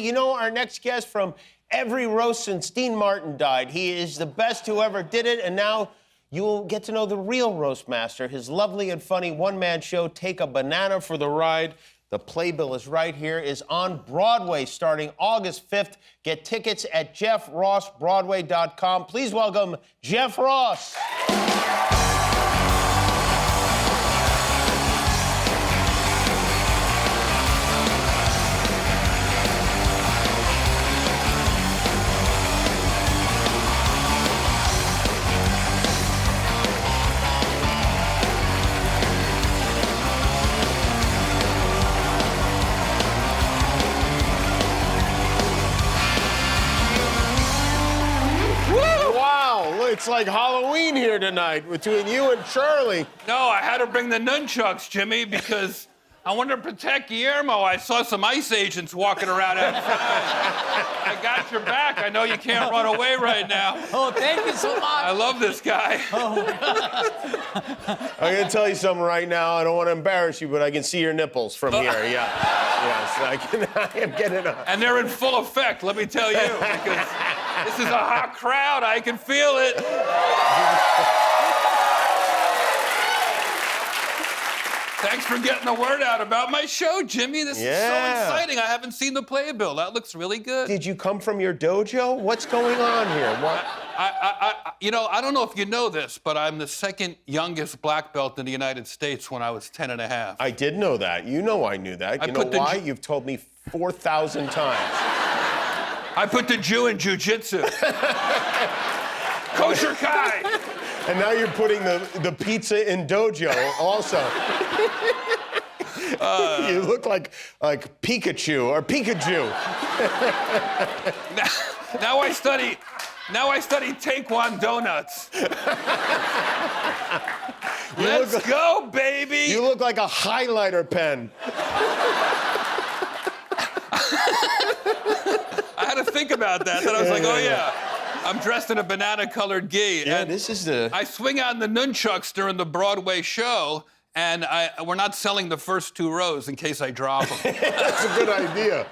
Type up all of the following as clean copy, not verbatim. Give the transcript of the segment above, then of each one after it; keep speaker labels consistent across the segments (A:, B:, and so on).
A: You know, our next guest from every roast since Dean Martin died. He is the best who ever did it, and now you will get to know the real roast master. His lovely and funny one-man show, Take a Banana for the Ride. The playbill is right here, is on Broadway starting August 5th. Get tickets at jeffrossbroadway.com. Please welcome Jeff Ross. It's like Halloween here tonight between you and Charlie.
B: No, I had to bring the nunchucks, Jimmy, because I wanted to protect Guillermo. I saw some ICE agents walking around outside. I got your back. I know you can't run away right now.
C: Oh, thank you so much. I
B: love this guy.
C: Oh, my God.
A: I'm going to tell you something right now. I don't want to embarrass you, but I can see your nipples from here. Yeah. Yes, I am getting up.
B: And they're in full effect, let me tell you, because this is a hot crowd. I can feel it. Thanks for getting the word out about my show, Jimmy. This is so exciting. I haven't seen the playbill. That looks really good.
A: Did you come from your dojo? What's going on here? What?
B: I don't know if you know this, but I'm the second youngest black belt in the United States when I was 10 and a half.
A: I did know that. You know I knew that. You know why? You've told me 4,000 times.
B: I put the Jew in jiu-jitsu. Kosher Kai.
A: And now you're putting the pizza in Dojo also. You look like Pikachu or Pikachu.
B: Now I study Taekwondo nuts. Let's go, baby.
A: You look like a highlighter pen.
B: I had to think about that. Then I was like, oh yeah. I'm dressed in a banana-colored gi.
A: Yeah,
B: and
A: this is the...
B: I swing out in the nunchucks during the Broadway show, and we're not selling the first 2 rows in case I drop them.
A: That's a good idea.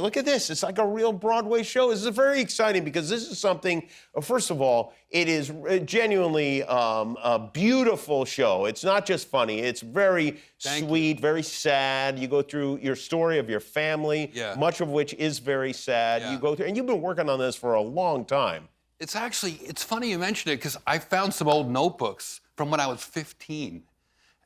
A: Look at this. It's like a real Broadway show. This is very exciting because this is something, first of all, it is genuinely a beautiful show. It's not just funny. It's very sweet, very sad. You go through your story of your family, much of which is very sad. You go through, and you've been working on this for a long time.
B: It's funny you mention it because I found some old notebooks from when I was 15.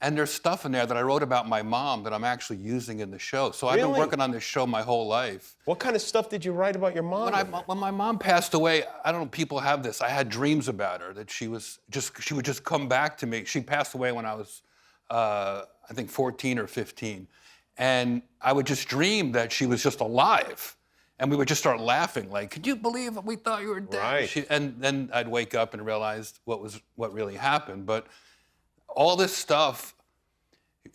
B: And there's stuff in there that I wrote about my mom that I'm actually using in the show. So I've been working on this show my whole life.
A: What kind of stuff did you write about your mom?
B: When my mom passed away, I don't know if people have this. I had dreams about her, that she would just come back to me. She passed away when I was, I think 14 or 15. And I would just dream that she was just alive. And we would just start laughing, like, could you believe we thought you were dead?
A: Right.
B: And then I'd wake up and realize what really happened. But all this stuff,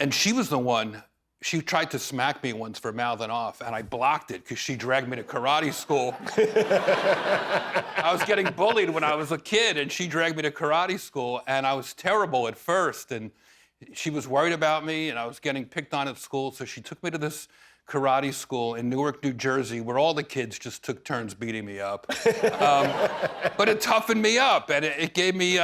B: and she was the one, she tried to smack me once for mouthing off, and I blocked it because she dragged me to karate school. I was getting bullied when I was a kid, and she dragged me to karate school, and I was terrible at first, and she was worried about me, and I was getting picked on at school, so she took me to this karate school in Newark, New Jersey, where all the kids just took turns beating me up. But it toughened me up, and it gave me,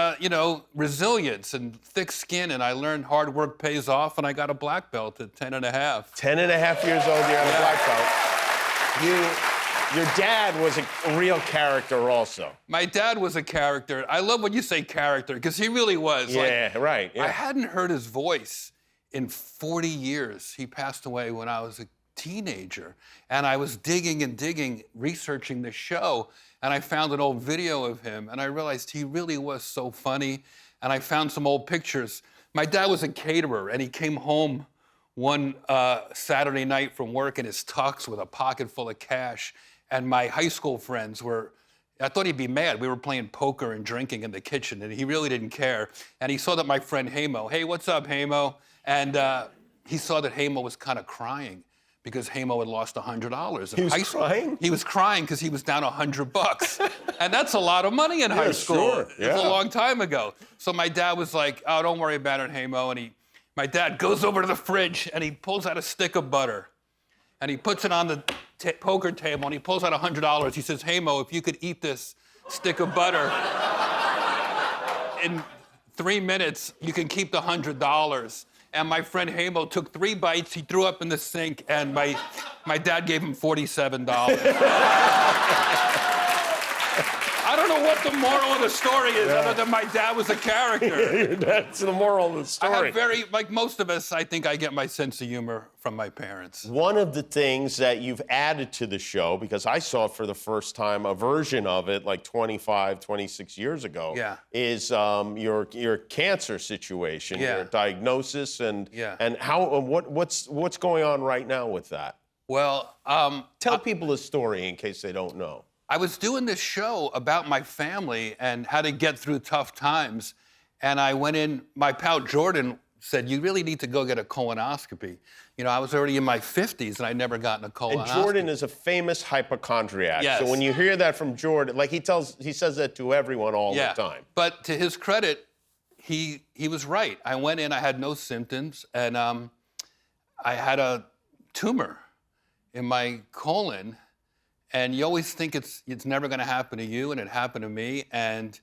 B: resilience and thick skin, and I learned hard work pays off, and I got a black belt at 10 and a half.
A: 10 and a half years old, you're on a black belt. Your dad was a real character also.
B: My dad was a character. I love when you say character, because he really was.
A: Yeah, right. Yeah.
B: I hadn't heard his voice in 40 years. He passed away when I was a teenager, and I was digging and digging, researching the show, and I found an old video of him, and I realized he really was so funny, and I found some old pictures. My dad was a caterer, and he came home one Saturday night from work in his tux with a pocket full of cash, and my high school friends I thought he'd be mad. We were playing poker and drinking in the kitchen, and he really didn't care, and he saw that my friend Hamo, hey, what's up, Hamo? And he saw that Hamo was kind of crying, because Hamo had lost $100.
A: He was crying?
B: He was crying because he was down $100. And that's a lot of money in high school.
A: Sure.
B: It was a long time ago. So my dad was like, oh, don't worry about it, Hamo. And my dad goes over to the fridge and he pulls out a stick of butter. and he puts it on the poker table, and he pulls out $100. He says, "Hey, Mo, if you could eat this stick of butter in 3 minutes, you can keep the $100. And my friend Hamo took 3 bites, he threw up in the sink, and my dad gave him $47. I don't know what the moral of the story is, other than my dad was a character.
A: That's the moral of the story.
B: I have like most of us, I think I get my sense of humor from my parents.
A: One of the things that you've added to the show, because I saw it for the first time, a version of it like 25, 26 years ago, is your cancer situation, your diagnosis, and how what's going on right now with that?
B: Well,
A: tell people the story in case they don't know.
B: I was doing this show about my family and how to get through tough times, and I went in. My pal Jordan said, "You really need to go get a colonoscopy." You know, I was already in my 50s and I'd never gotten a colonoscopy.
A: And Jordan is a famous hypochondriac.
B: Yes.
A: So when you hear that from Jordan, like he says that to everyone all the time.
B: But to his credit, he was right. I went in, I had no symptoms, and I had a tumor in my colon. And you always think it's never going to happen to you, and it happened to me. And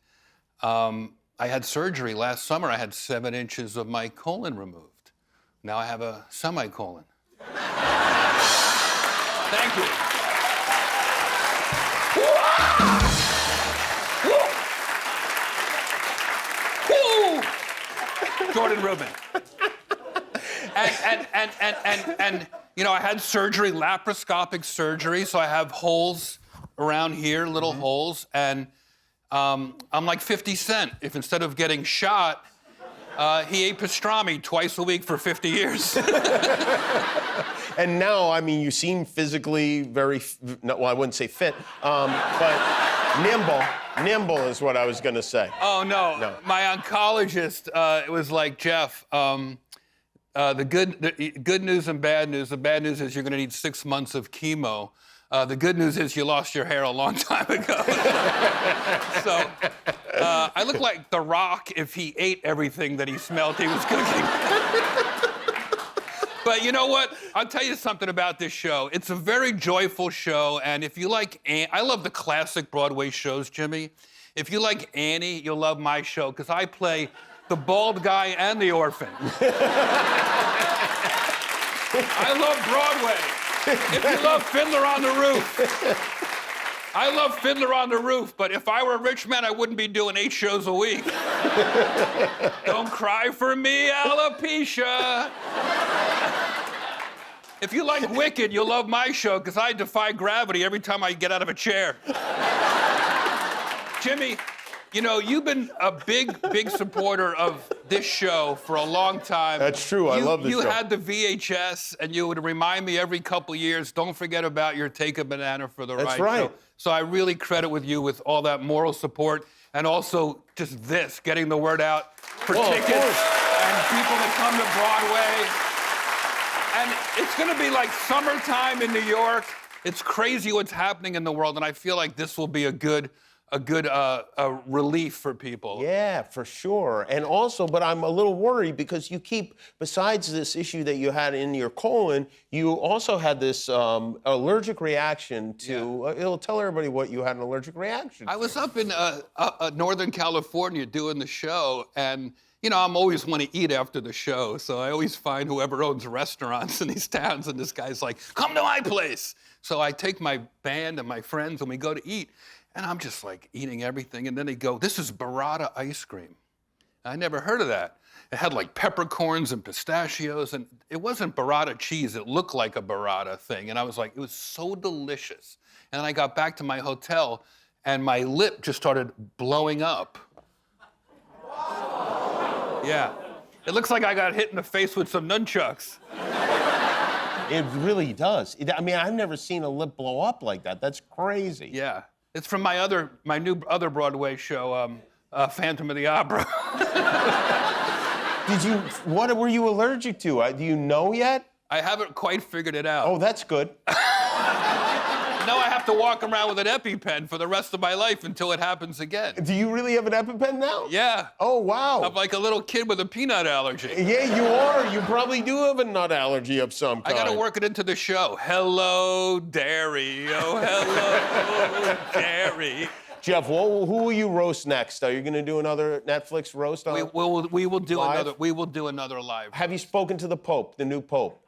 B: I had surgery last summer. I had 7 inches of my colon removed. Now I have a semicolon. Thank you. Jordan Rubin. And you know, I had surgery, laparoscopic surgery, so I have holes around here, little holes, and I'm like 50 Cent. If instead of getting shot, he ate pastrami twice a week for 50 years.
A: And now, I mean, you seem physically very, well, I wouldn't say fit, but nimble. Nimble is what I was going to say.
B: Oh, no. My oncologist, it was like, Jeff, the good news and bad news. The bad news is you're going to need 6 months of chemo. The good news is you lost your hair a long time ago. So I look like The Rock if he ate everything that he smelled he was cooking. But you know what? I'll tell you something about this show. It's a very joyful show, and if you like, I love the classic Broadway shows, Jimmy. If you like Annie, you'll love my show, because I play the bald guy and the orphan. I love Broadway. If you love Fiddler on the Roof, I love Fiddler on the Roof, but if I were a rich man, I wouldn't be doing 8 shows a week. Don't cry for me, alopecia. If you like Wicked, you'll love my show, because I defy gravity every time I get out of a chair. Jimmy, you know, you've been a big supporter of this show for a long time.
A: That's true. I love this show.
B: You had the VHS, and you would remind me every couple years, don't forget about your Take a Banana for the Ride.
A: That's right.
B: So I really credit with you with all that moral support, and also just this, getting the word out for tickets and people that come to Broadway. And it's going to be like summertime in New York. It's crazy what's happening in the world, and I feel like this will be a good relief for people.
A: Yeah, for sure. And also, but I'm a little worried because you keep, besides this issue that you had in your colon, you also had this allergic reaction to, it'll tell everybody what you had an allergic reaction to.
B: I was up in Northern California doing the show, and you know, I'm always want to eat after the show, so I always find whoever owns restaurants in these towns, and this guy's like, come to my place. So I take my band and my friends, and we go to eat. And I'm just like eating everything. And then they go, this is burrata ice cream. I never heard of that. It had like peppercorns and pistachios. And it wasn't burrata cheese. It looked like a burrata thing. And I was like, it was so delicious. And then I got back to my hotel and my lip just started blowing up. Yeah. It looks like I got hit in the face with some nunchucks.
A: It really does. I mean, I've never seen a lip blow up like that. That's crazy.
B: Yeah. It's from my new Broadway show, Phantom of the Opera.
A: What were you allergic to? Do you know yet?
B: I haven't quite figured it out.
A: Oh, that's good.
B: now I have to walk around with an EpiPen for the rest of my life until it happens again.
A: Do you really have an EpiPen now?
B: Yeah.
A: Oh, wow.
B: I'm like a little kid with a peanut allergy.
A: Yeah, you are. You probably do have a nut allergy of some
B: I
A: kind.
B: gotta work it into the show. Hello, dairy. Oh, hello, dairy.
A: Jeff, who will you roast next? Are you going to do another Netflix roast? On
B: We will do
A: live?
B: another. We will do another live.
A: Have you spoken to the Pope, the new Pope?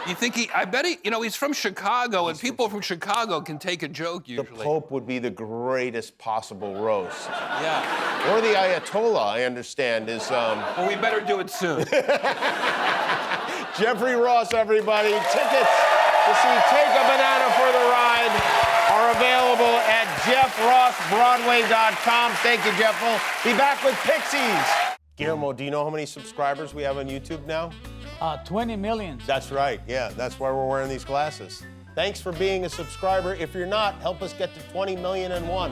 B: You think I bet he's from Chicago, and people from Chicago can take a joke
A: The
B: usually.
A: Pope would be the greatest possible roast.
B: Yeah.
A: Or the Ayatollah, I understand, is...
B: Well, we better do it soon.
A: Jeffrey Ross, everybody. Tickets to see Take a Banana for the Ride are available at jeffrossbroadway.com. Thank you, Jeff. We'll be back with Pixies. Guillermo, do you know how many subscribers we have on YouTube now?
C: 20 million.
A: That's right. Yeah, that's why we're wearing these glasses. Thanks for being a subscriber. If you're not, help us get to 20,000,001.